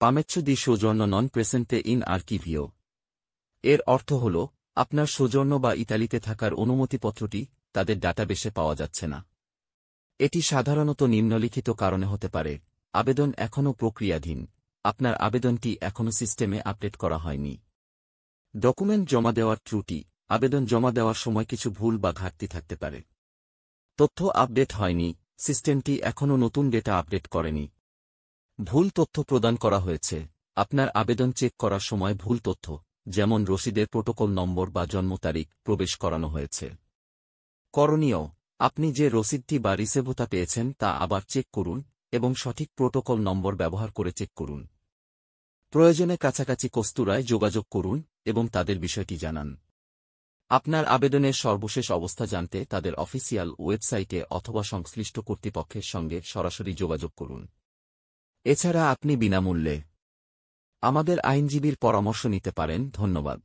পামেচ্ছ দি সৌজন্য নন প্রেসেন্টে ইন আর্কিভিও। এর অর্থ হল, আপনার সৌজন্য বা ইতালিতে থাকার অনুমতিপত্রটি তাদের ডাটাবেসে পাওয়া যাচ্ছে না। এটি সাধারণত নিম্নলিখিত কারণে হতে পারে: আবেদন এখনও প্রক্রিয়াধীন, আপনার আবেদনটি এখনও সিস্টেমে আপডেট করা হয়নি। ডকুমেন্ট জমা দেওয়ার ত্রুটি, আবেদন জমা দেওয়ার সময় কিছু ভুল বা ঘাটতি থাকতে পারে। তথ্য আপডেট হয়নি, সিস্টেমটি এখনও নতুন ডেটা আপডেট করেনি। ভুল তথ্য প্রদান করা হয়েছে, আপনার আবেদন চেক করার সময় ভুল তথ্য, যেমন রসিদের প্রোটোকল নম্বর বা জন্ম তারিখ প্রবেশ করানো হয়েছে। করণীয়: আপনি যে রসিদটি বা রিসিভটা পেয়েছেন তা আবার চেক করুন এবং সঠিক প্রোটোকল নম্বর ব্যবহার করে চেক করুন। প্রয়োজনে কাছাকাছি কস্তুরায় যোগাযোগ করুন এবং তাদের বিষয়টি জানান। আপনার আবেদনের সর্বশেষ অবস্থা জানতে তাদের অফিসিয়াল ওয়েবসাইটে অথবা সংশ্লিষ্ট কর্তৃপক্ষের সঙ্গে সরাসরি যোগাযোগ করুন। এছাড়া আপনি বিনামূল্যে আমাদের আইনজীবীর পরামর্শ নিতে পারেন। ধন্যবাদ।